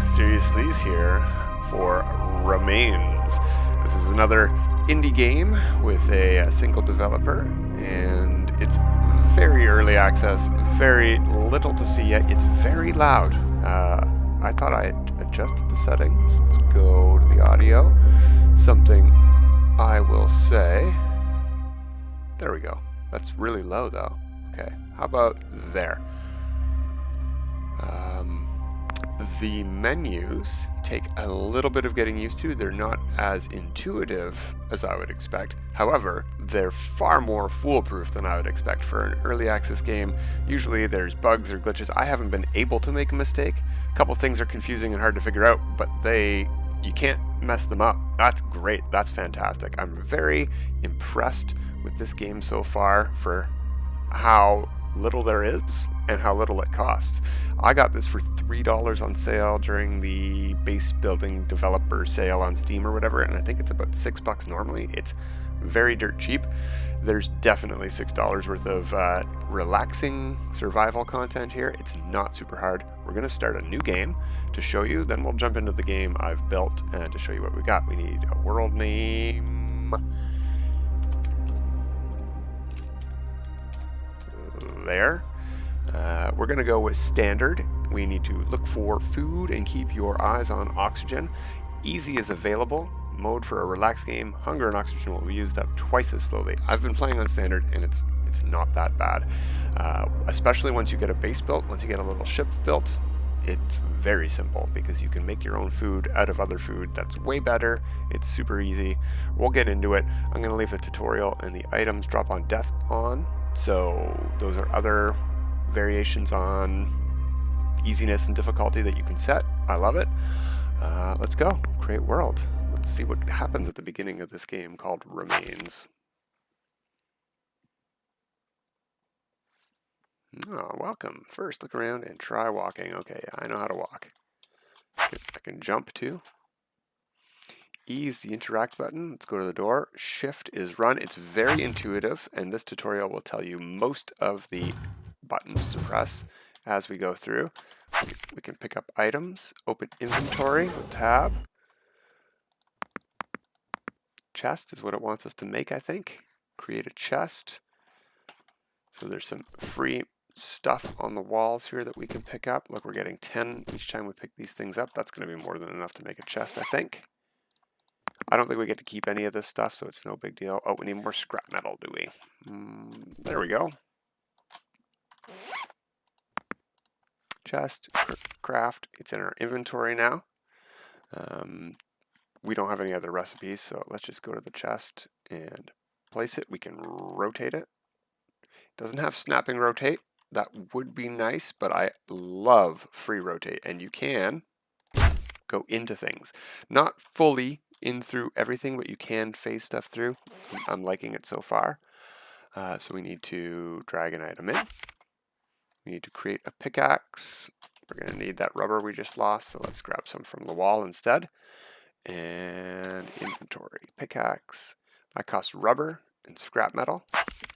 Series Lee's here for Remains. This is another indie game with a single developer, and it's very early access, very little to see yet. It's very loud. I thought I had adjusted the settings. Let's go to the audio. Something I will say. There we go. That's really low though. Okay, how about there? The menus take a little bit of getting used to. They're not as intuitive as I would expect. However, they're far more foolproof than I would expect for an early access game. Usually there's bugs or glitches. I haven't been able to make a mistake. A couple things are confusing and hard to figure out, but you can't mess them up. That's great. That's fantastic. I'm very impressed with this game so far for how little there is and how little it costs. I got this for $3 on sale during the base building developer sale on Steam or whatever, and I think it's about $6 normally. It's very dirt cheap. There's definitely $6 worth of relaxing survival content here. It's not super hard. We're going to start a new game to show you, then we'll jump into the game I've built to show you what we got. We need a world name. There. We're going to go with standard. We need to look for food and keep your eyes on oxygen. Easy is available. Mode for a relaxed game. Hunger and oxygen will be used up twice as slowly. I've been playing on standard and it's not that bad. Especially once you get a base built, once you get a little ship built, it's very simple because you can make your own food out of other food. That's way better. It's super easy. We'll get into it. I'm going to leave the tutorial and the items drop on death on. So those are other variations on easiness and difficulty that you can set. I love it. Let's go. Create world. Let's see what happens at the beginning of this game called Remains. Oh, welcome. First, look around and try walking. Okay, I know how to walk. I can jump too. E is the interact button. Let's go to the door. Shift is run. It's very intuitive, and this tutorial will tell you most of the buttons to press as we go through. We can pick up items, open inventory with tab. Chest is what it wants us to make, I think. Create a chest. So there's some free stuff on the walls here that we can pick up. Look, we're getting 10 each time we pick these things up. That's going to be more than enough to make a chest, I think. I don't think we get to keep any of this stuff, so it's no big deal. Oh, we need more scrap metal, do we? There we go. Chest, craft. It's in our inventory now. We don't have any other recipes, so let's just go to the chest and place it. We can rotate it. It doesn't have snapping rotate. That would be nice, but I love free rotate, and you can go into things. Not fully in through everything, but you can phase stuff through. I'm liking it so far. So we need to drag an item in. We need to create a pickaxe. We're going to need that rubber we just lost, so let's grab some from the wall instead. And inventory, pickaxe. That costs rubber and scrap metal.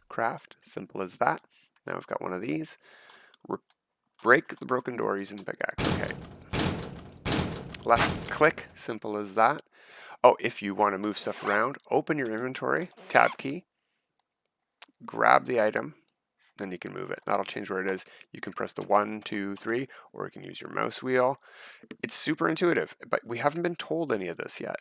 Craft, simple as that. Now we've got one of these. Break the broken door using the pickaxe. Okay. Left click, simple as that. Oh, if you want to move stuff around, open your inventory, tab key, grab the item, then you can move it. That'll change where it is. You can press the 1, 2, 3, or you can use your mouse wheel. It's super intuitive, but we haven't been told any of this yet.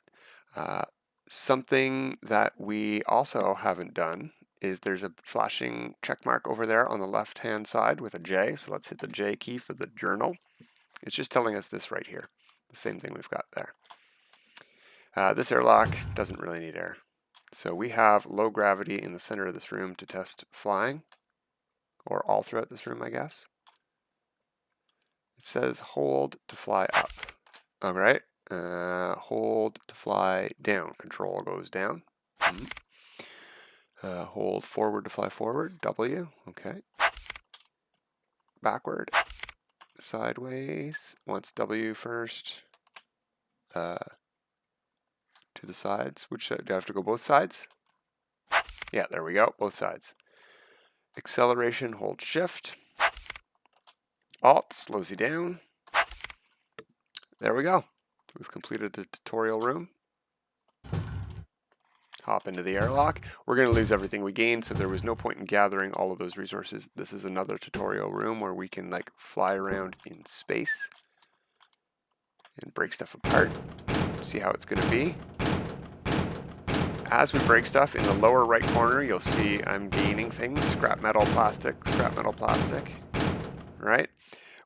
Something that we also haven't done is there's a flashing check mark over there on the left-hand side with a J. So let's hit the J key for the journal. It's just telling us this right here. The same thing we've got there. This airlock doesn't really need air. So we have low gravity in the center of this room to test flying, or all throughout this room, I guess. It says hold to fly up. All right. Hold to fly down. Control goes down. Hold forward to fly forward. W. Okay. Backward. Sideways. Wants W first. To the sides. Which do I have to go both sides? Yeah, there we go. Both sides. Acceleration, hold shift. Alt slows you down. There we go. We've completed the tutorial room. Hop into the airlock. We're going to lose everything we gained, so there was no point in gathering all of those resources. This is another tutorial room where we can like fly around in space and break stuff apart. See how it's going to be. As we break stuff, in the lower right corner, you'll see I'm gaining things. Scrap metal, plastic, right?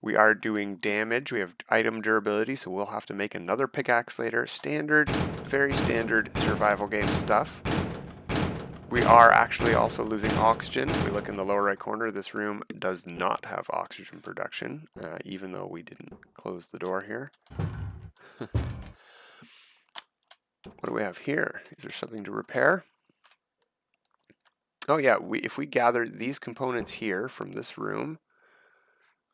We are doing damage. We have item durability, so we'll have to make another pickaxe later. Standard, very standard survival game stuff. We are actually also losing oxygen. If we look in the lower right corner, this room does not have oxygen production, even though we didn't close the door here. What do we have here? Is there something to repair? Oh yeah, if we gather these components here from this room,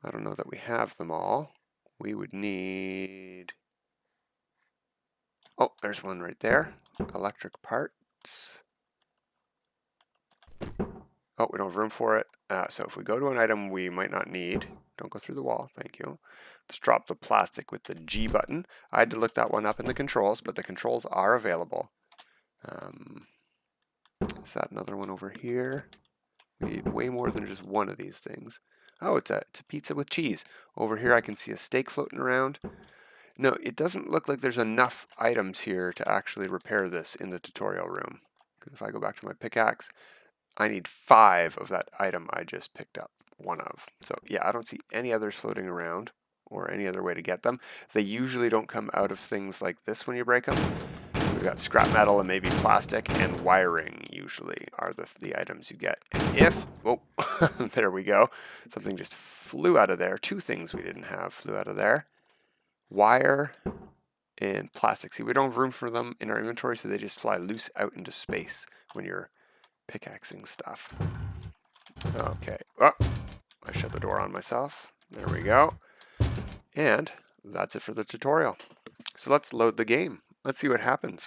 I don't know that we have them all. We would need... Oh, there's one right there. Electric parts. Oh, we don't have room for it. So if we go to an item we might not need, don't go through the wall, thank you. Let's drop the plastic with the G button. I had to look that one up in the controls, but the controls are available. Is that another one over here? We need way more than just one of these things. Oh, it's a pizza with cheese. Over here I can see a steak floating around. No, it doesn't look like there's enough items here to actually repair this in the tutorial room. Because if I go back to my pickaxe, I need 5 of that item I just picked up, 1 of. So yeah, I don't see any others floating around or any other way to get them. They usually don't come out of things like this when you break them. We've got scrap metal and maybe plastic, and wiring usually are the items you get. And if, oh, there we go. Something just flew out of there. 2 things we didn't have flew out of there. Wire and plastic. See, we don't have room for them in our inventory, so they just fly loose out into space when you're pickaxing stuff. Okay. Oh, I shut the door on myself. There we go. And that's it for the tutorial. So let's load the game. Let's see what happens.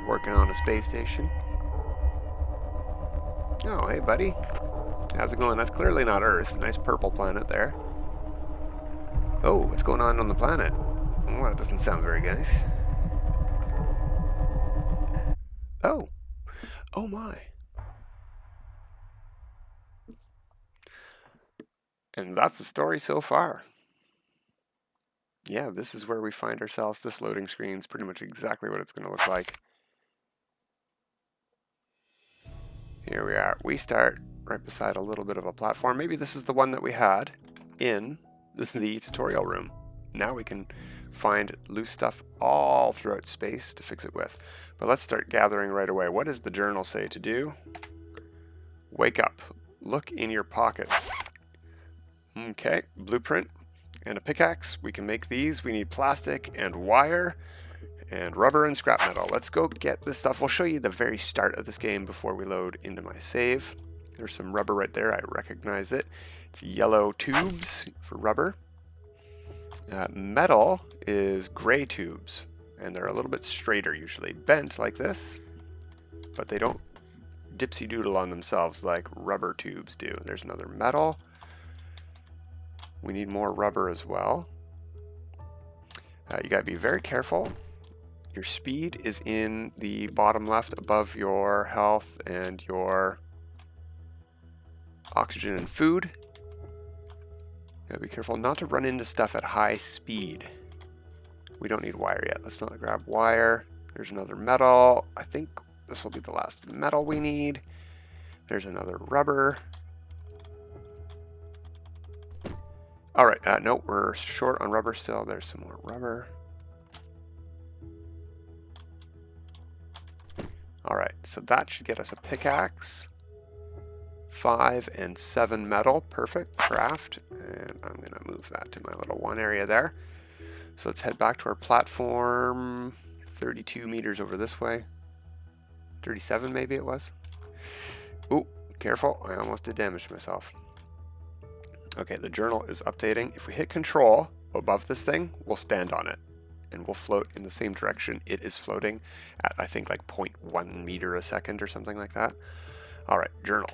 Working on a space station. Oh, hey buddy. How's it going? That's clearly not Earth. Nice purple planet there. Oh, what's going on the planet? Oh, that doesn't sound very nice. Oh. Oh my. And that's the story so far. Yeah, this is where we find ourselves. This loading screen is pretty much exactly what it's going to look like. Here we are. We start right beside a little bit of a platform. Maybe this is the one that we had in the tutorial room. Now we can find loose stuff all throughout space to fix it with. But let's start gathering right away. What does the journal say to do? Wake up. Look in your pockets. Okay, blueprint and a pickaxe. We can make these. We need plastic and wire and rubber and scrap metal. Let's go get this stuff. We'll show you the very start of this game before we load into my save. There's some rubber right there. I recognize it. It's yellow tubes for rubber. Metal is gray tubes, and they're a little bit straighter usually. Bent like this, but they don't dipsy doodle on themselves like rubber tubes do. There's another metal. We need more rubber as well. You gotta be very careful. Your speed is in the bottom left above your health and your oxygen and food. Gotta be careful not to run into stuff at high speed. We don't need wire yet. Let's not grab wire. There's another metal. I think this will be the last metal we need. There's another rubber. All right, no, we're short on rubber still. There's some more rubber. All right, so that should get us a pickaxe. 5 and 7 metal, perfect, craft. And I'm gonna move that to my little 1 area there. So let's head back to our platform, 32 meters over this way. 37 maybe it was. Ooh, careful, I almost did damage to myself. Okay, the journal is updating. If we hit control above this thing, we'll stand on it. and we'll float in the same direction it is floating at, I think, like 0.1 meter a second or something like that. All right, journal.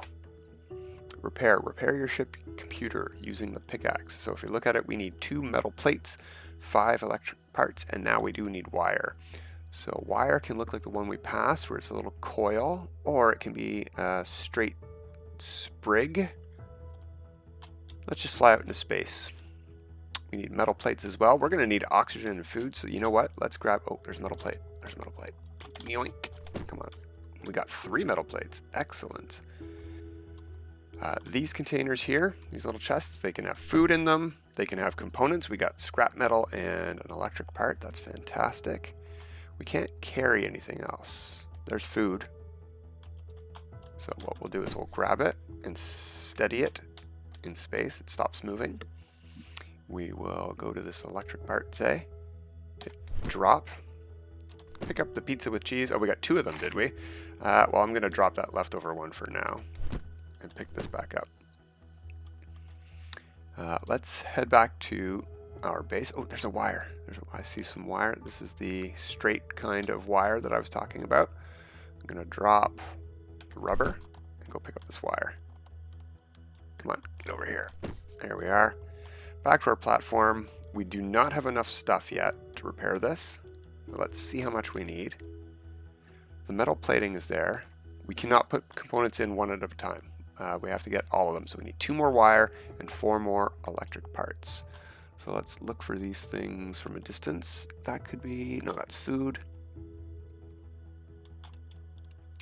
Repair your ship computer using the pickaxe. So if you look at it, we need 2 metal plates, 5 electric parts, and now we do need wire. So wire can look like the one we passed, where it's a little coil, or it can be a straight sprig. Let's just fly out into space. We need metal plates as well. We're going to need oxygen and food, so you know what? Let's grab... Oh, there's a metal plate. There's a metal plate. Yoink. Come on. We got 3 metal plates. Excellent. These containers here, these little chests, they can have food in them. They can have components. We got scrap metal and an electric part. That's fantastic. We can't carry anything else. There's food. So what we'll do is we'll grab it and steady it in space. It stops moving. We will go to this electric part, say. Drop. Pick up the pizza with cheese. Oh, we got 2 of them, did we? Well, I'm going to drop that leftover one for now and pick this back up. Let's head back to our base. Oh, there's a wire. I see some wire. This is the straight kind of wire that I was talking about. I'm going to drop the rubber and go pick up this wire. Come on, get over here. There we are. Back to our platform. We do not have enough stuff yet to repair this. Let's see how much we need. The metal plating is there. We cannot put components in one at a time. We have to get all of them. So we need 2 more wire and 4 more electric parts. So let's look for these things from a distance. That could be, no, that's food.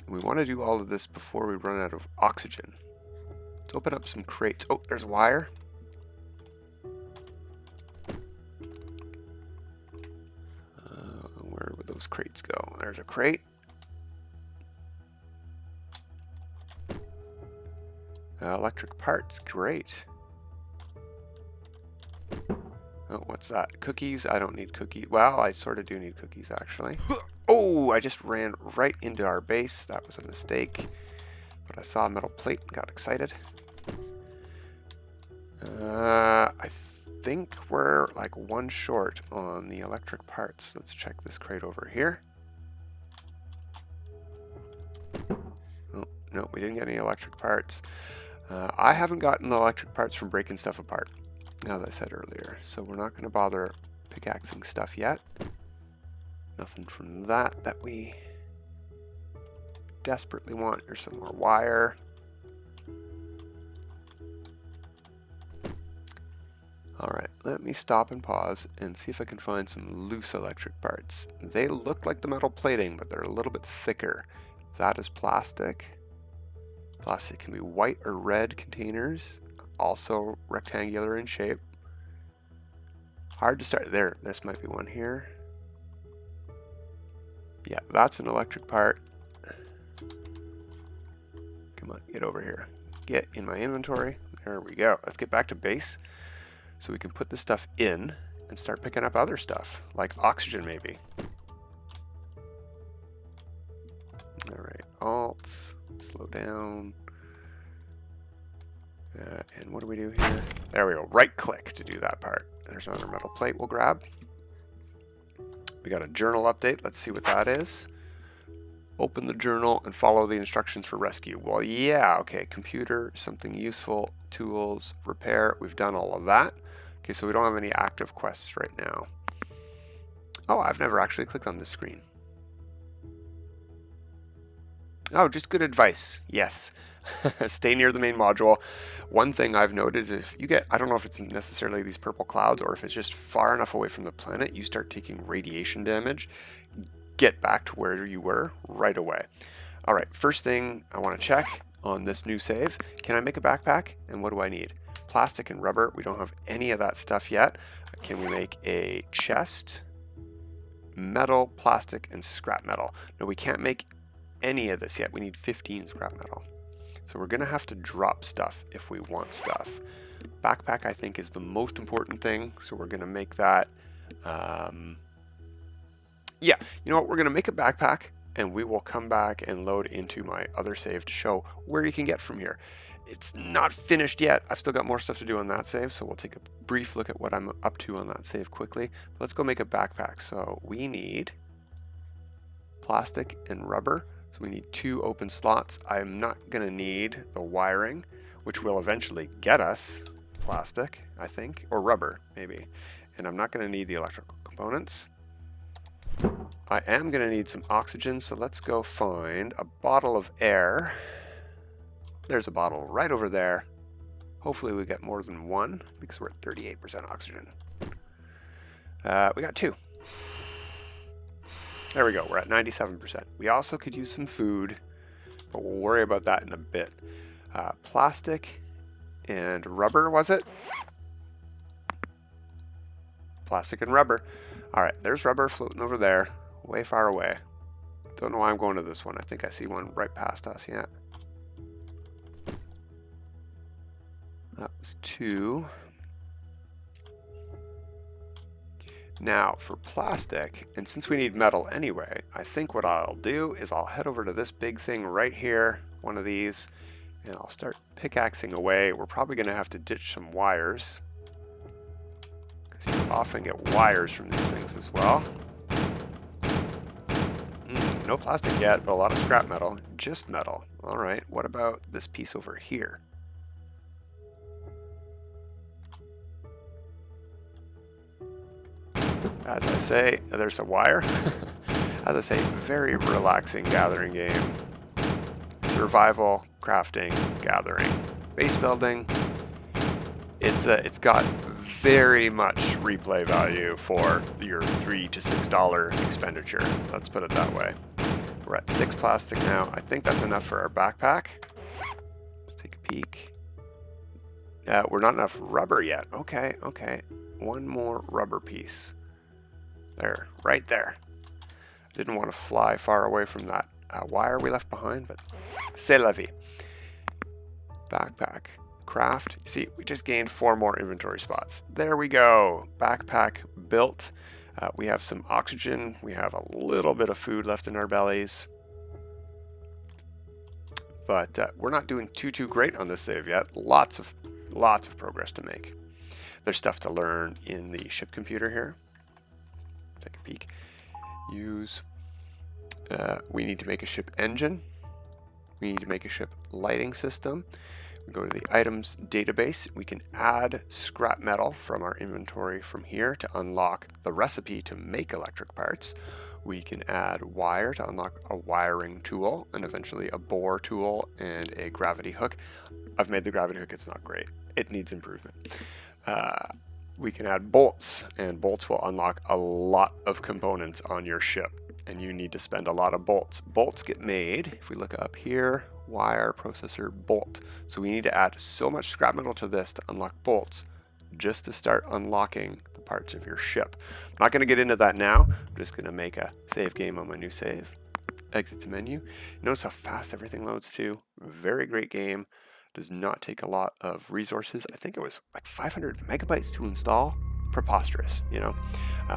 We want to do all of this before we run out of oxygen. Let's open up some crates. Oh, there's wire. Where would those crates go? There's a crate. Electric parts, great. Oh, what's that? Cookies? I don't need cookies. Well, I sort of do need cookies, actually. Oh, I just ran right into our base. That was a mistake. But I saw a metal plate and got excited. I think we're like 1 short on the electric parts. Let's check this crate over here. Oh, no, we didn't get any electric parts. I haven't gotten the electric parts from breaking stuff apart, as I said earlier. So we're not going to bother pickaxing stuff yet. Nothing from that we desperately want. Here's some more wire. Alright, let me stop and pause and see if I can find some loose electric parts. They look like the metal plating, but they're a little bit thicker. That is plastic. Plastic can be white or red containers, also rectangular in shape. Hard to start. There, this might be one here. Yeah, that's an electric part. Come on, get over here. Get in my inventory. There we go. Let's get back to base so we can put this stuff in and start picking up other stuff, like oxygen maybe. Alright, alt, slow down. And what do we do here? There we go, right click to do that part. There's another metal plate we'll grab. We got a journal update, let's see what that is. Open the journal and follow the instructions for rescue. Well, yeah, okay, computer, something useful, tools, repair, we've done all of that. Okay, so we don't have any active quests right now. Oh, I've never actually clicked on this screen. Oh, just good advice. Yes. Stay near the main module. One thing I've noted is if you get, I don't know if it's necessarily these purple clouds or if it's just far enough away from the planet, you start taking radiation damage. Get back to where you were right away. All right, first thing I want to check on this new save. Can I make a backpack? And what do I need? Plastic and rubber. We don't have any of that stuff yet. Can we make a chest? Metal, plastic, and scrap metal. No, we can't make any of this yet. We need 15 scrap metal. So we're going to have to drop stuff if we want stuff. Backpack, I think, is the most important thing. So we're going to make that. Yeah, you know what? We're going to make a backpack and we will come back and load into my other save to show where you can get from here. it's not finished yet. I've still got more stuff to do on that save, so we'll take a brief look at what I'm up to on that save quickly. But let's go make a backpack. So we need plastic and rubber. So we need 2 open slots. I'm not going to need the wiring, which will eventually get us plastic, I think, or rubber maybe. And I'm not going to need the electrical components. I am going to need some oxygen, so let's go find a bottle of air. There's a bottle right over there. Hopefully we get more than 1 because we're at 38% oxygen. We got 2. There we go, we're at 97%. We also could use some food, but we'll worry about that in a bit. Plastic and rubber, was it? Plastic and rubber. All right, there's rubber floating over there, way far away. Don't know why I'm going to this one. I think I see one right past us, yeah. That was 2. Now for plastic, and since we need metal anyway, I think what I'll do is I'll head over to this big thing right here, one of these, and I'll start pickaxing away. We're probably going to have to ditch some wires, because you often get wires from these things as well. No plastic yet, but a lot of scrap metal, just metal. All right, what about this piece over here? As I say, there's a wire. As I say, very relaxing gathering game. Survival, crafting, gathering. Base building. It's got very much replay value for your $3 to $6 expenditure. Let's put it that way. We're at 6 plastic now. I think that's enough for our backpack. Let's take a peek. We're not enough rubber yet. Okay. One more rubber piece. There, right there. Didn't want to fly far away from that wire we left behind, but c'est la vie. Backpack, craft. See, we just gained 4 more inventory spots. There we go. Backpack built. We have some oxygen. We have a little bit of food left in our bellies. But we're not doing too great on this save yet. Lots of progress to make. There's stuff to learn in the ship computer here. Take a peek. Use. We need to make a ship engine. We need to make a ship lighting system. We go to the items database. We can add scrap metal from our inventory from here to unlock the recipe to make electric parts. We can add wire to unlock a wiring tool and eventually a bore tool and a gravity hook. I've made the gravity hook. It's not great. It needs improvement. We can add bolts, and bolts will unlock a lot of components on your ship, and you need to spend a lot of bolts. Bolts get made, if we look up here, wire, processor, bolt. So we need to add so much scrap metal to this to unlock bolts, just to start unlocking the parts of your ship. I'm not going to get into that now. I'm just going to make a save game on my new save. Exit to menu. Notice how fast everything loads too. Very great game. Does not take a lot of resources. I think it was like 500 megabytes to install. Preposterous, you know.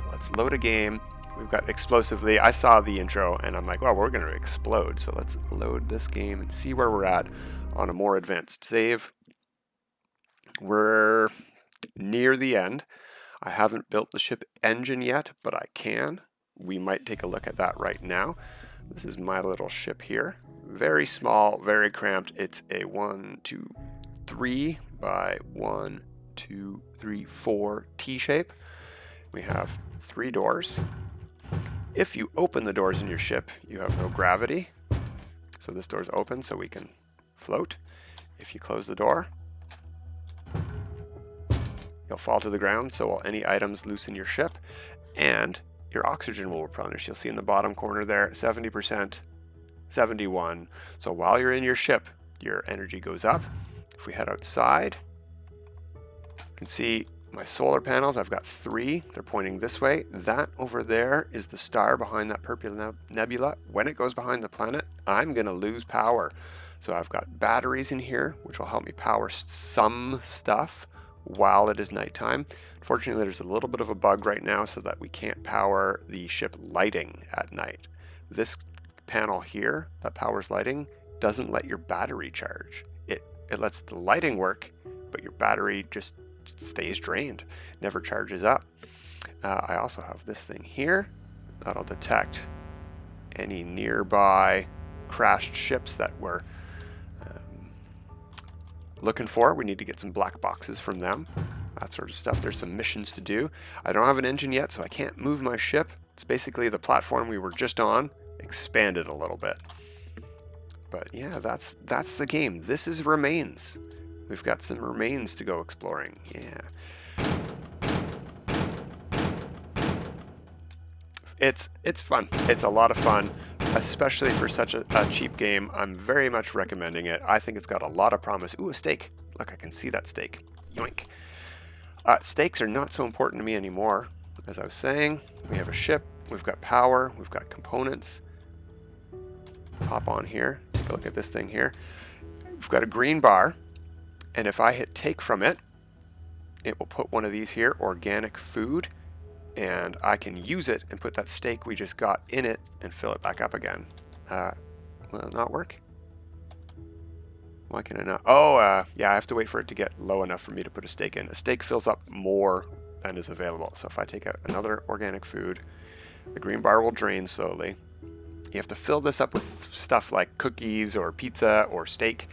Let's load a game. We've got explosively. I saw the intro and I'm like, well, we're going to explode. So let's load this game and see where we're at on a more advanced save. We're near the end. I haven't built the ship engine yet, but I can. We might take a look at that right now. This is my little ship here. Very small, very cramped. It's a 1, 2, 3 by 1, 2, 3, 4 T shape. We have 3 doors. If you open the doors in your ship, you have no gravity. So this door's open so we can float. If you close the door, you'll fall to the ground, so will any items loose in your ship. And your oxygen will replenish. You'll see in the bottom corner there, 70%. 71. So while you're in your ship, your energy goes up. If we head outside, you can see my solar panels. I've got 3. They're pointing this way. That over there is the star behind that purple nebula. When it goes behind the planet, I'm going to lose power. So I've got batteries in here, which will help me power some stuff while it is nighttime. Unfortunately, there's a little bit of a bug right now so that we can't power the ship lighting at night. This panel here that powers lighting doesn't let your battery charge. It It lets the lighting work, but your battery just stays drained, never charges up. I also have this thing here that'll detect any nearby crashed ships that we're looking for. We need to get some black boxes from them, that sort of stuff. There's some missions to do. I don't have an engine yet, so I can't move my ship. It's basically the platform we were just on, expanded a little bit. But yeah, that's the game. This is Remains. We've got some remains to go exploring. Yeah. It's fun. It's a lot of fun, especially for such a cheap game. I'm very much recommending it. I think it's got a lot of promise. Ooh, a steak. Look, I can see that steak. Yoink. Steaks are not so important to me anymore. As I was saying, we have a ship, we've got power, we've got components. Let's hop on here, take a look at this thing here. We've got a green bar, and if I hit take from it, it will put one of these here, organic food, and I can use it and put that steak we just got in it and fill it back up again. Will it not work? Why can I not? Oh, yeah, I have to wait for it to get low enough for me to put a steak in. A steak fills up more than is available. So if I take out another organic food, the green bar will drain slowly. You have to fill this up with stuff like cookies or pizza or steak.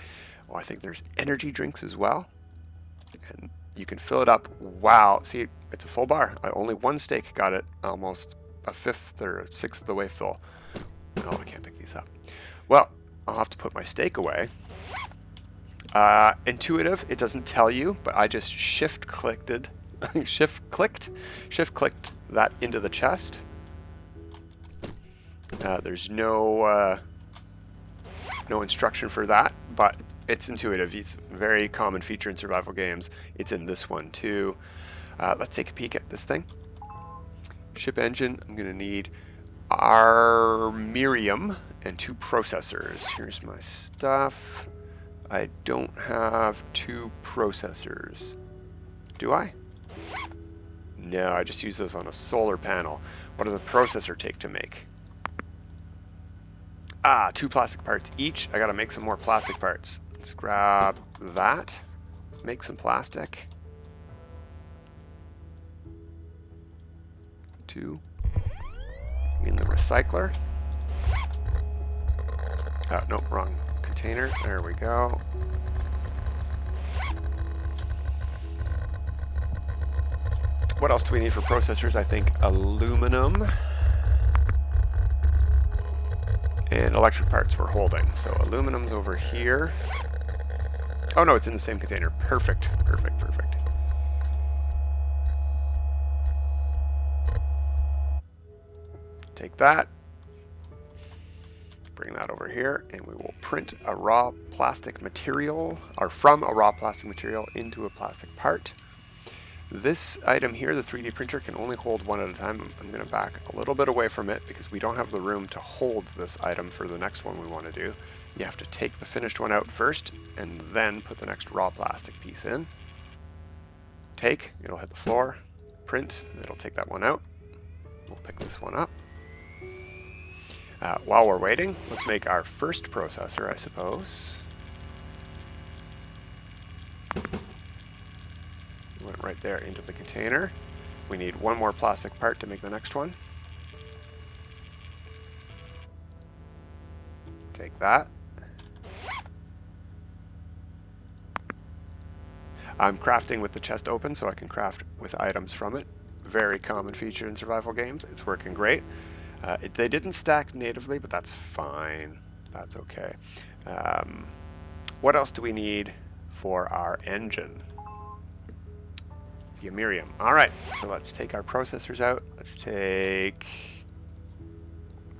Oh, I think there's energy drinks as well. And you can fill it up. Wow. See, it's a full bar. Only one steak got it almost a fifth or a sixth of the way full. Oh, I can't pick these up. Well, I'll have to put my steak away. Intuitive, it doesn't tell you, but I just shift clicked that into the chest. There's no instruction for that, but it's intuitive. It's a very common feature in survival games. It's in this one too. Let's take a peek at this thing. Ship engine, I'm going to need armerium and 2 processors. Here's my stuff. I don't have 2 processors. Do I? No, I just use those on a solar panel. What does a processor take to make? 2 plastic parts each. I gotta make some more plastic parts. Let's grab that. Make some plastic. 2 in the recycler. Oh, no, wrong container. There we go. What else do we need for processors? I think aluminum and electric parts we're holding. So aluminum's over here. Oh no, it's in the same container. Perfect, perfect, perfect. Take that. Bring that over here, and we will print a raw plastic material, or from a raw plastic material into a plastic part. This item here, the 3D printer, can only hold one at a time. I'm going to back a little bit away from it because we don't have the room to hold this item for the next one we want to do. You have to take the finished one out first, and then put the next raw plastic piece in. Take, it'll hit the floor. Print, it'll take that one out. We'll pick this one up. While we're waiting, let's make our first processor, I suppose. Went right there into the container. We need one more plastic part to make the next one. Take that. I'm crafting with the chest open so I can craft with items from it. Very common feature in survival games. It's working great. They didn't stack natively, but that's fine. That's okay. What else do we need for our engine? The Amirium. Alright, so let's take our processors out. Let's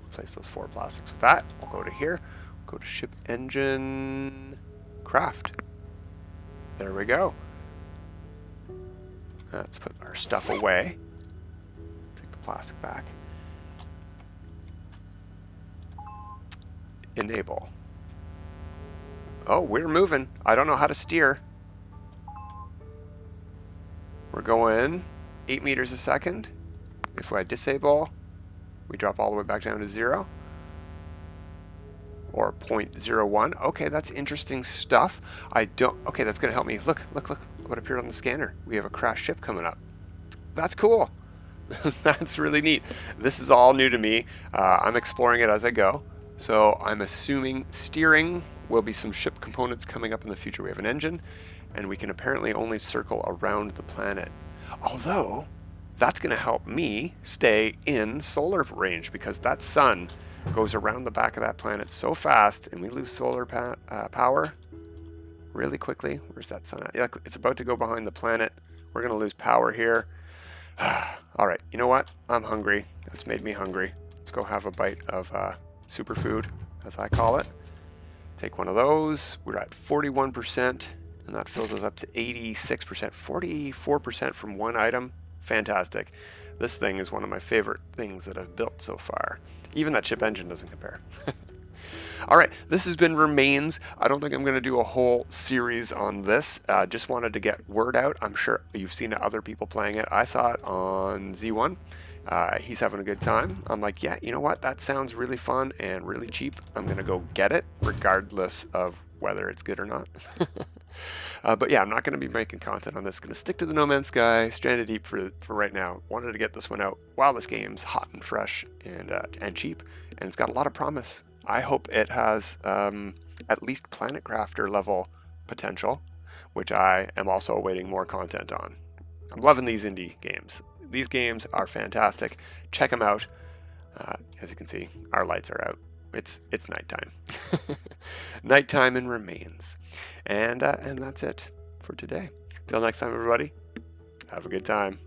replace those 4 plastics with that. We'll go to here. Go to ship engine craft. There we go. Let's put our stuff away. Take the plastic back. Enable. Oh, we're moving. I don't know how to steer. We're going 8 meters a second. If I disable, we drop all the way back down to 0. or 0.01. Okay, that's interesting stuff. Okay, that's going to help me. Look what appeared on the scanner. We have a crashed ship coming up. That's cool. That's really neat. This is all new to me. I'm exploring it as I go. So I'm assuming steering will be some ship components coming up in the future. We have an engine, and we can apparently only circle around the planet. Although, that's going to help me stay in solar range, because that sun goes around the back of that planet so fast, and we lose solar power really quickly. Where's that sun at? Yeah, it's about to go behind the planet. We're going to lose power here. All right, you know what? I'm hungry. It's made me hungry. Let's go have a bite of superfood, as I call it. Take one of those. We're at 41%, and that fills us up to 86%. 44% from one item. Fantastic. This thing is one of my favorite things that I've built so far. Even that ship engine doesn't compare. All right, this has been Remains. I don't think I'm going to do a whole series on this. Just wanted to get word out. I'm sure you've seen other people playing it. I saw it on Z1. He's having a good time. I'm like, yeah, you know what? That sounds really fun and really cheap. I'm going to go get it, regardless of whether it's good or not. But yeah, I'm not going to be making content on this. Going to stick to the No Man's Sky, Stranded Deep for right now. Wanted to get this one out while this game's hot and fresh and cheap, and it's got a lot of promise. I hope it has at least Planet Crafter level potential, which I am also awaiting more content on. I'm loving these indie games. These games are fantastic. Check them out. As you can see, our lights are out. It's nighttime. Nighttime and Remains. And that's it for today. Till next time, everybody. Have a good time.